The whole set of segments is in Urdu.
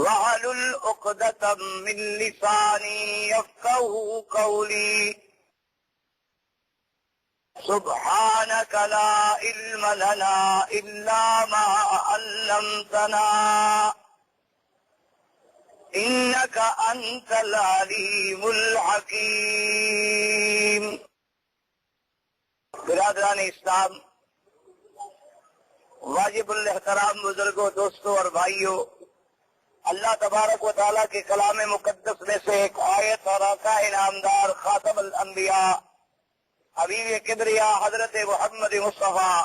واحلل عقدة من لساني يفقهوا قولي سبحانك لا علم لنا إلا ما علمتنا إنك أنت العليم الحكيم. برادران اسلام، واجب الاحترام بزرگوں، دوستوں اور بھائیوں، اللہ تبارک و تعالیٰ کے کلام مقدس میں سے ایک آیت اور آقا انعامدار خاتم الانبیاء حبیب کبریا حضرت محمد مصطفیٰ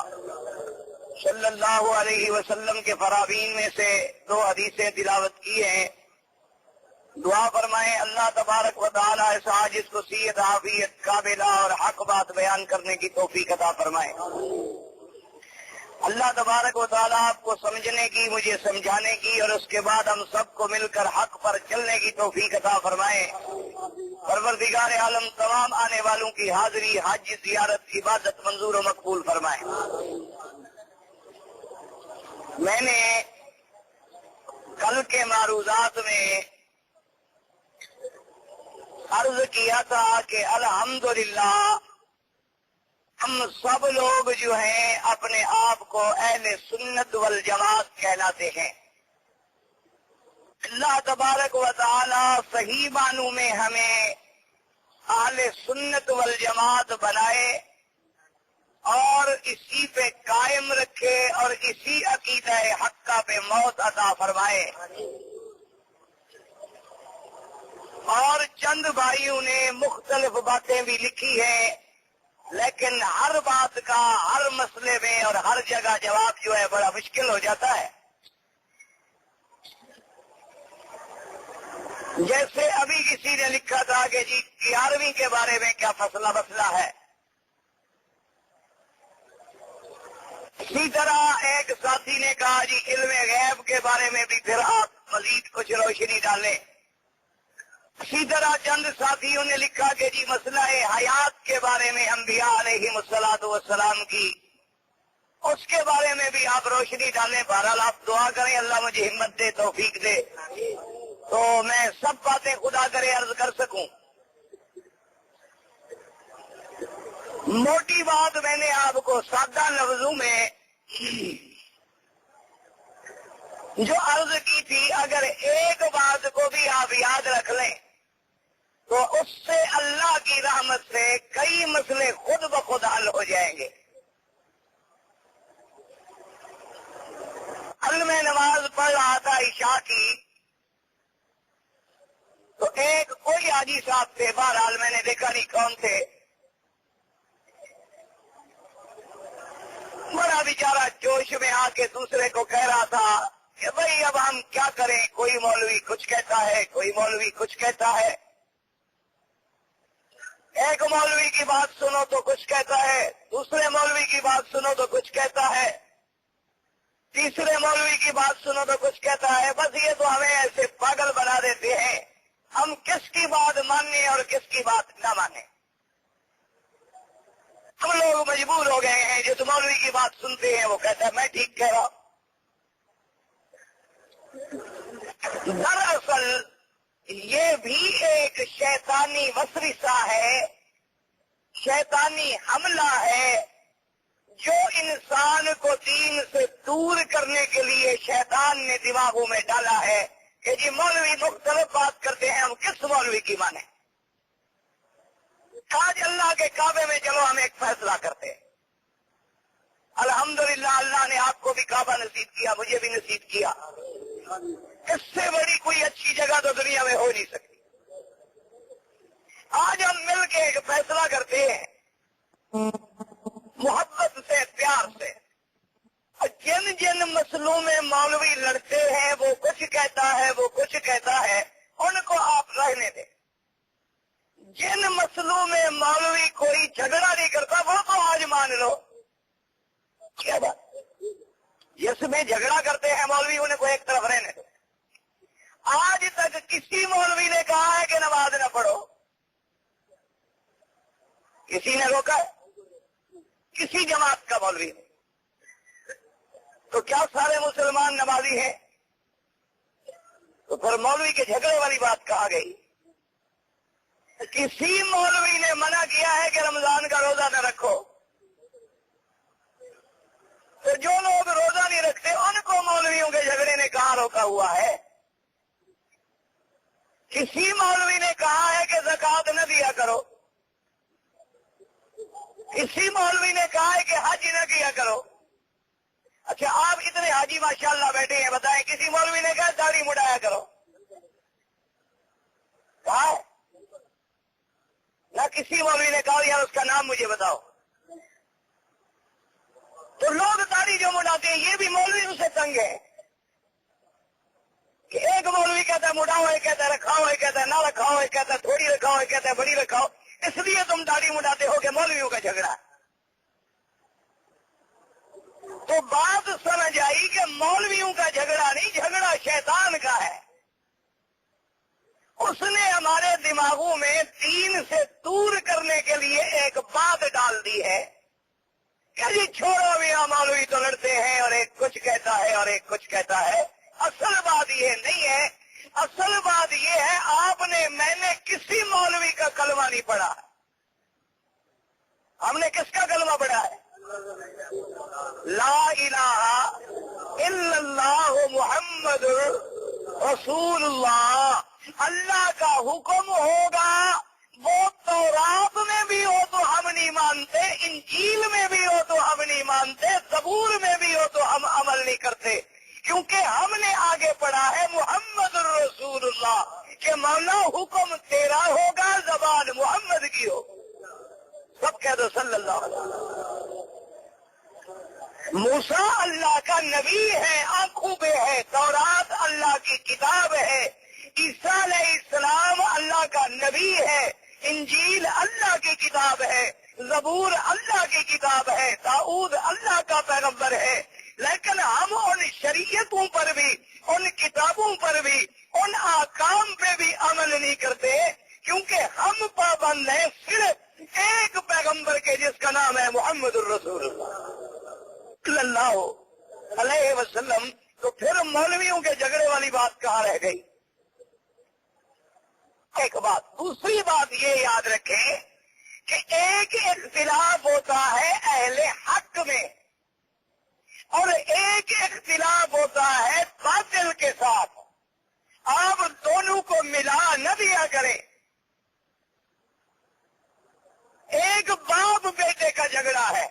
صلی اللہ علیہ وسلم کے فرامین میں سے 2 حدیثیں تلاوت کی ہیں. دعا فرمائیں اللہ تبارک و تعالیٰ اس عاجز کو صحت عافیت قابلہ اور حق بات بیان کرنے کی توفیق عطا فرمائیں. اللہ تبارک و تعالیٰ آپ کو سمجھنے کی، مجھے سمجھانے کی، اور اس کے بعد ہم سب کو مل کر حق پر چلنے کی توفیق عطا فرمائے. پروردگار عالم تمام آنے والوں کی حاضری، حج، زیارت، عبادت منظور و مقبول فرمائے. میں نے کل کے معروضات میں عرض کیا تھا کہ الحمدللہ ہم سب لوگ جو ہیں اپنے آپ کو اہل سنت والجماعت کہلاتے ہیں. اللہ تبارک و تعالی صحیح معنوں میں ہمیں اہل سنت والجماعت بنائے اور اسی پہ قائم رکھے اور اسی عقیدہ حقہ پہ موت عطا فرمائے. اور چند بھائیوں نے مختلف باتیں بھی لکھی ہیں، لیکن ہر بات کا ہر مسئلے میں اور ہر جگہ جواب جو ہے بڑا مشکل ہو جاتا ہے. جیسے ابھی کسی نے لکھا تھا کہ جی 11ویں کے بارے میں کیا مسئلہ ہے. اسی طرح ایک ساتھی نے کہا جی علم غیب کے بارے میں بھی پھر آپ مزید کچھ روشنی ڈالیں. اسی طرح چند ساتھیوں نے لکھا کہ جی مسئلہ حیات کے بارے میں انبیاء علیہم الصلوۃ والسلام کی، اس کے بارے میں بھی آپ روشنی ڈالیں. بہرحال آپ دعا کریں اللہ مجھے ہمت دے، توفیق دے تو میں سب باتیں خدا کرے عرض کر سکوں. موٹی بات میں نے آپ کو سادہ لفظوں میں جو عرض کی تھی، اگر ایک بات کو بھی آپ یاد رکھ لیں تو اس سے اللہ کی رحمت سے کئی مسئلے خود بخود حل ہو جائیں گے. کل میں نماز پڑھ رہا تھا عشاء کی، تو ایک کوئی حاجی صاحب تھے، بہرحال میں نے دیکھا نہیں کون تھے، بڑا بیچارہ جوش میں آ کے دوسرے کو کہہ رہا تھا کہ بھائی اب ہم کیا کریں، کوئی مولوی کچھ کہتا ہے، کوئی مولوی کچھ کہتا ہے. ایک مولوی کی بات سنو تو کچھ کہتا ہے، دوسرے مولوی کی بات سنو تو کچھ کہتا ہے، تیسرے مولوی کی بات سنو تو کچھ کہتا ہے. بس یہ تو ہمیں ایسے پاگل بنا دیتے ہیں، ہم کس کی بات مانیں اور کس کی بات نہ مانیں. ہم لوگ مجبور ہو گئے ہیں، جس مولوی کی بات سنتے ہیں وہ کہتا ہے میں ٹھیک کہہ رہا ہوں. دراصل یہ بھی ایک شیطانی وسوسہ ہے، شیطانی حملہ ہے جو انسان کو دین سے دور کرنے کے لیے شیطان نے دماغوں میں ڈالا ہے کہ جی مولوی مختلف بات کرتے ہیں، ہم کس مولوی کی مانیں. آج اللہ کے کعبے میں چلو ہم ایک فیصلہ کرتے ہیں. الحمدللہ اللہ نے آپ کو بھی کعبہ نصیب کیا، مجھے بھی نصیب کیا. اس سے بڑی کوئی اچھی جگہ تو دنیا میں ہو نہیں سکتی. آج ہم مل کے ایک فیصلہ کرتے ہیں محبت سے، پیار سے. جن جن مسئلوں میں مولوی لڑتے ہیں، وہ کچھ کہتا ہے، وہ کچھ کہتا ہے، ان کو آپ رہنے دیں. جن مسئلوں میں مولوی کوئی جھگڑا نہیں کرتا وہ تو آج مان لو. کیا بات؟ جس میں جھگڑا کرتے ہیں مولوی انہیں کو ایک طرف رہنے دو. آج تک کسی مولوی نے کہا ہے کہ نماز نہ پڑھو؟ کسی نے روکا ہے؟ کسی جماعت کا مولوی نے؟ تو کیا سارے مسلمان نمازی ہیں؟ تو تو پھر مولوی کے جھگڑے والی بات کہا گئی؟ کسی مولوی نے منع کیا ہے کہ رمضان کا روزہ نہ رکھو؟ تو جو لوگ روزہ نہیں رکھتے ان کو مولویوں کے جھگڑے نے کہاں روکا ہوا ہے؟ کسی مولوی نے کہا ہے کہ زکوٰۃ نہ دیا کرو؟ کسی مولوی نے کہا ہے کہ حج نہ کیا کرو؟ اچھا آپ اتنے حاجی ماشاءاللہ بیٹھے ہیں، بتائیں کسی مولوی نے کہا داڑھی مڈایا کرو؟ کہا ہے؟ نہ کسی مولوی نے کہا یار اس کا نام مجھے بتاؤ۔ تو لوگ داڑھی جو مڈاتے ہیں یہ بھی مولویوں سے تنگ ہے کہ ایک مولوی کہتا ہے مڈاؤ، ایک کہتا ہے رکھاؤ، ایک کہتا ہے نہ رکھاؤ، ایک کہتا ہے تھوڑی رکھاؤ، ایک کہتا ہے بڑی رکھاؤ، اس لیے تم داڑھی مڈاتے ہو کہ مولویوں کا جھگڑا۔ تو بات سمجھ آئی کہ مولویوں کا جھگڑا نہیں، جھگڑا شیطان کا ہے۔ اس نے ہمارے دماغوں میں دین سے دور کرنے کے لیے ایک بات ڈال دی ہے کہ جی چھوڑو میاں مولوی تو لڑتے ہیں، اور ایک کچھ کہتا ہے اور ایک کچھ کہتا ہے۔ اصل بات یہ نہیں ہے، اصل بات یہ ہے میں نے کسی مولوی کا کلمہ نہیں پڑھا۔ ہم نے کس کا کلمہ پڑھا ہے؟ لا الہ الا اللہ محمد رسول اللہ۔ اللہ کا حکم ہوگا، وہ تورات میں بھی ہو تو ہم نہیں مانتے، انجیل میں بھی ہو تو ہم نہیں مانتے، زبور میں بھی ہو تو ہم عمل نہیں کرتے، کیونکہ ہم نے آگے پڑھا ہے محمد الرسول اللہ کہ مولا حکم تیرا ہوگا، زبان محمد کی ہو۔ سب کہہ دو صلی اللہ علیہ وسلم۔ موسیٰ اللہ کا نبی ہے، آنکھوں پہ ہے، تورات اللہ کی کتاب ہے، عیسیٰ علیہ السلام اللہ کا نبی ہے، انجیل اللہ کی کتاب ہے، زبور اللہ کی کتاب ہے، داؤد اللہ کا پیغمبر ہے، لیکن ہم ان شریعتوں پر بھی، ان کتابوں پر بھی، ان احکام پہ بھی عمل نہیں کرتے، کیونکہ ہم پابند ہیں صرف ایک پیغمبر کے جس کا نام ہے محمد الرسول اللہ صلی اللہ علیہ وسلم۔ تو پھر مولویوں کے جھگڑے والی بات کہاں رہ گئی؟ ایک بات، دوسری بات یہ یاد رکھیں کہ ایک اختلاف ہوتا ہے اہل حق میں، اور ایک اختلاف ہوتا ہے باطل کے ساتھ۔ آپ دونوں کو ملا نہ دیا کریں۔ ایک باپ بیٹے کا جھگڑا ہے،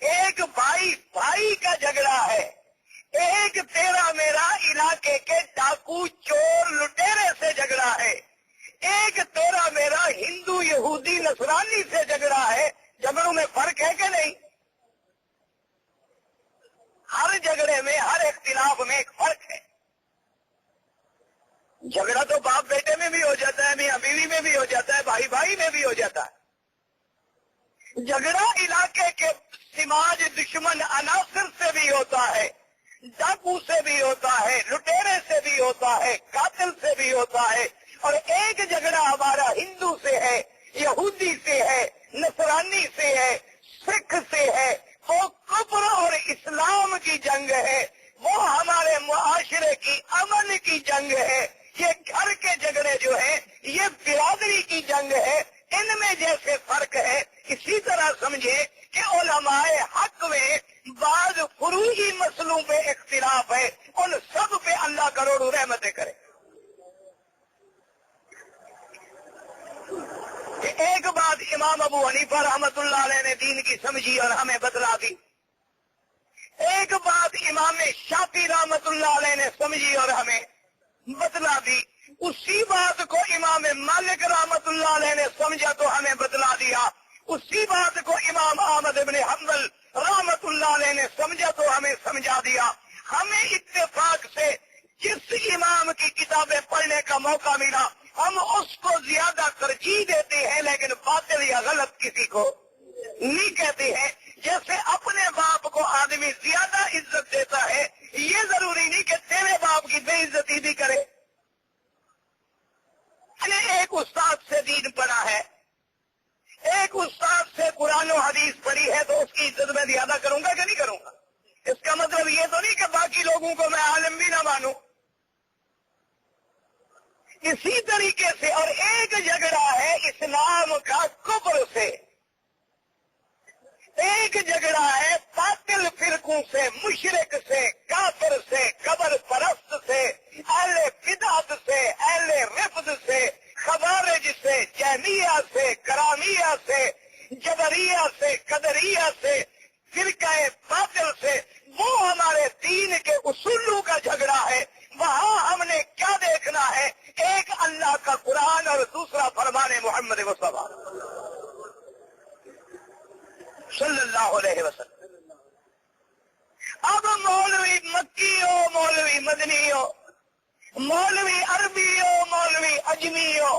ایک بھائی بھائی کا جھگڑا ہے، ایک تیرا میرا علاقے کے ڈاکو چور لٹیرے سے جھگڑا ہے، ایک تیرا میرا ہندو یہودی نصرانی سے جھگڑا ہے۔ جھگڑوں میں فرق ہے کہ نہیں؟ ہر جھگڑے میں، ہر اختلاف میں ایک فرق ہے۔ جھگڑا تو باپ بیٹے میں بھی ہو جاتا ہے، میاں بیوی میں بھی ہو جاتا ہے، بھائی بھائی میں بھی ہو جاتا ہے۔ جھگڑا علاقے کے سماج دشمن عناصر سے بھی ہوتا ہے، ڈاکو سے بھی ہوتا ہے، لٹیرے سے بھی ہوتا ہے، قاتل سے بھی ہوتا ہے، اور ایک جھگڑا ہمارا ہندو سے ہے، یہودی سے ہے، نصرانی سے ہے، سکھ سے ہے۔ وہ کفر اور اسلام کی جنگ ہے، وہ ہمارے معاشرے کی امن کی جنگ ہے۔ یہ گھر کے جھگڑے جو ہیں یہ برادری کی جنگ ہے، ان میں جیسے فرق ہے اسی طرح سمجھے کہ علماء حق میں بعض فروعی مسئلوں پہ اختلاف ہے، ان سب پہ اللہ کروڑوں رحمتیں کرے۔ ایک بات امام ابو حنیفہ رحمت اللہ علیہ نے دین کی سمجھی اور ہمیں بتلا دی، ایک بات امام شافعی رحمت اللہ علیہ نے سمجھی اور ہمیں بتلا دی، اسی بات کو امام مالک رحمت اللہ علیہ نے سمجھا تو ہمیں بتلا دیا، اسی بات کو امام احمد بن حنبل رحمت اللہ علیہ نے سمجھا تو ہمیں سمجھا دیا۔ ہمیں اتفاق سے جس امام کی کتابیں پڑھنے کا موقع ملا ہم اس کو زیادہ ترجیح دیتے ہیں، لیکن باطل یا غلط کسی کو نہیں کہتے ہیں۔ جیسے اپنے باپ کو آدمی زیادہ عزت دیتا ہے، یہ ضروری نہیں کہ تیرے باپ کی بے عزتی بھی کرے۔ ایک استاد سے دین پڑھا ہے، ایک استاد سے قرآن و حدیث پڑھی ہے، تو اس کی عزت میں زیادہ کروں گا کہ نہیں کروں گا؟ اس کا مطلب یہ تو نہیں کہ باقی لوگوں کو میں عالم بھی نہ مانوں۔ اسی طریقے سے اور ایک جھگڑا ہے اسلام کا کفر سے، ایک جھگڑا ہے باطل فرقوں سے، مشرک سے، کافر سے، قبر پرست سے، اہل بدعت سے، اہل رفض سے، خوارج سے، جہمیہ سے، کرامیہ سے، جبریہ سے، قدریہ سے، فرقہ باطل سے، وہ ہمارے دین کے اصولوں کا جھگڑا ہے۔ وہاں ہم نے کیا دیکھنا ہے؟ ایک اللہ کا قرآن اور دوسرا فرمان محمد مصطفیٰ صلی اللہ علیہ وسلم۔ اب مولوی مکی ہو، مولوی مدنی ہو، مولوی عربی ہو، مولوی اجمی ہو،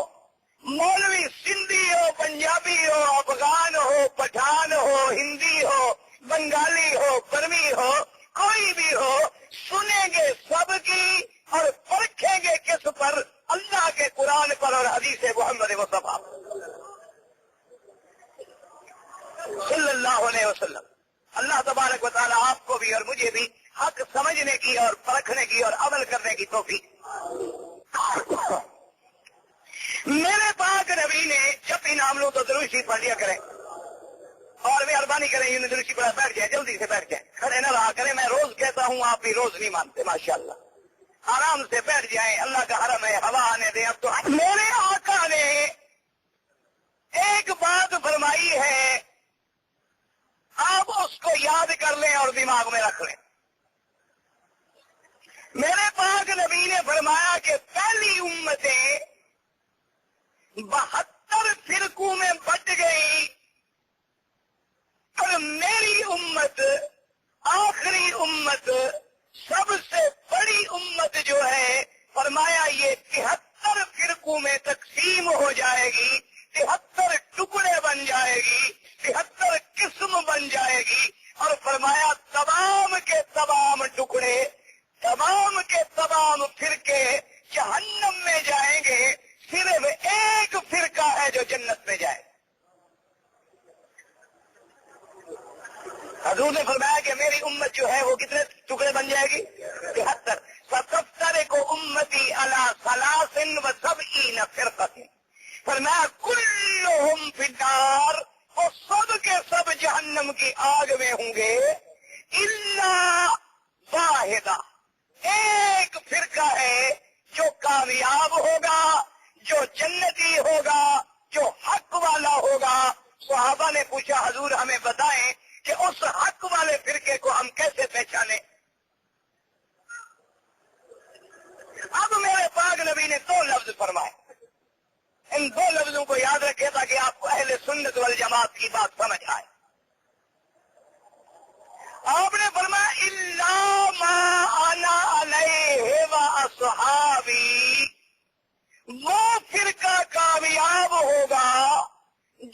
مولوی سندھی ہو، پنجابی ہو، افغان ہو، پٹھان ہو، ہندی ہو، بنگالی ہو، برمی ہو، کوئی بھی ہو، سنیں گے سب کی اور پرکھیں گے کس پر؟ اللہ کے قرآن پر اور حدیث محمد مصطفیٰ صلی اللہ علیہ وسلم۔ اللہ تبارک و تعالی آپ کو بھی اور مجھے بھی حق سمجھنے کی اور پرکھنے کی اور عمل کرنے کی توفیق۔ میرے پاک نبی نے جب بھی نام لوں تو درود شریف پڑھ لیا کریں اور مہربانی کریں یہ درود شریف بیٹھ جائیں، جلدی سے بیٹھ جائیں، کھڑے نہ رہا کریں۔ میں روز کہتا ہوں، آپ بھی روز نہیں مانتے، ماشاءاللہ۔ آرام سے بیٹھ جائیں، اللہ کا حرم ہے، ہوا آنے دیں۔ اب تو میرے آقا نے ایک بات فرمائی ہے، آپ اس کو یاد کر لیں اور دماغ میں رکھ لیں۔ میرے پاک نبی نے فرمایا کہ پہلی امتیں 72 فرقوں میں بٹ گئی اور میری امت، آخری امت، سب سے بڑی امت جو ہے، فرمایا یہ 73 فرقوں میں تقسیم ہو جائے گی، 73 ٹکڑے بن جائے گی، 73 قسم بن جائے گی، اور فرمایا تمام کے تمام ٹکڑے، تمام کے تمام فرقے جہنم میں جائیں گے، صرف ایک فرقہ ہے جو جنت میں جائے۔ حضور نے فرمایا کہ میری امت جو ہے وہ کتنے ٹکڑے بن جائے گی؟ 73۔ ستفترق امتی علی 73 فرقۃ، فرمایا کلہم فی النار، اور سب کے سب جہنم کی آگ میں ہوں گے، الا واحدہ، ایک فرقہ ہے جو کامیاب ہوگا، جو جنتی ہوگا، جو حق والا ہوگا۔ صحابہ نے پوچھا حضور ہمیں بتائیں کہ اس حق والے فرقے کو ہم کیسے پہچانیں؟ اب میرے پاک نبی نے 2 لفظ فرمائے، ان 2 لفظوں کو یاد رکھے تاکہ آپ کو اہل سنت والجماعت کی بات سمجھ آئے۔ آپ نے فرمایا الا ما انا علیہ واصحابی، وہ فرقہ کامیاب ہوگا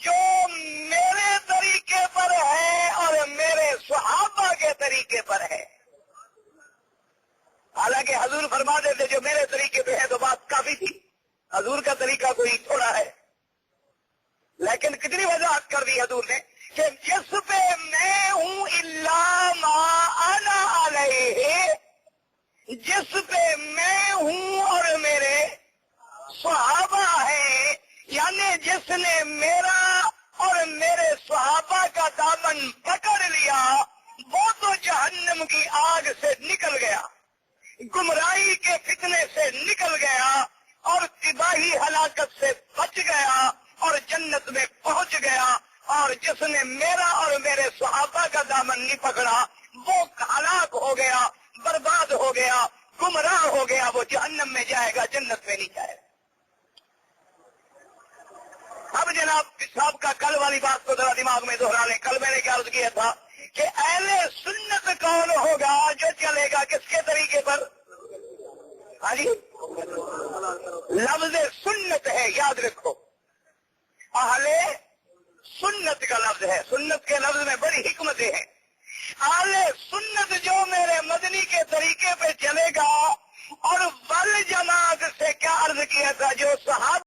جو میرے طریقے پر ہے اور میرے صحابہ کے طریقے پر ہے۔ حالانکہ حضور فرما دیتے جو میرے طریقے پہ ہے تو بات کافی تھی، حضور کا طریقہ کوئی تھوڑا ہے، لیکن کتنی وضاحت کر دی حضور نے کہ جس پہ میں ہوں الا ما انا علیہ، جس پہ میں ہوں اور میرے صحابہ ہیں، یعنی جس نے میرا اور میرے صحابہ کا دامن پکڑ لیا وہ تو جہنم کی آگ سے نکل گیا، گمراہی کے فتنے سے نکل گیا اور تباہی ہلاکت سے بچ گیا اور جنت میں پہنچ گیا، اور جس نے میرا اور میرے صحابہ کا دامن نہیں پکڑا وہ ہلاک ہو گیا، برباد ہو گیا، گمراہ ہو گیا، وہ جہنم میں جائے گا، جنت میں نہیں جائے گا۔ اب جناب صاحب کا کل والی بات کو ذرا دماغ میں دہرا لیں۔ کل میں نے کیا عرض کیا تھا کہ اہل سنت کون ہوگا؟ جو چلے گا کس کے طریقے پر؟ ہاں جی، لفظ سنت ہے، یاد رکھو، اہل سنت کا لفظ ہے، سنت کے لفظ میں بڑی حکمتیں ہیں۔ اہل سنت جو میرے مدنی کے طریقے پہ چلے گا، اور ول جماعت سے کیا عرض کیا تھا، جو صحابہ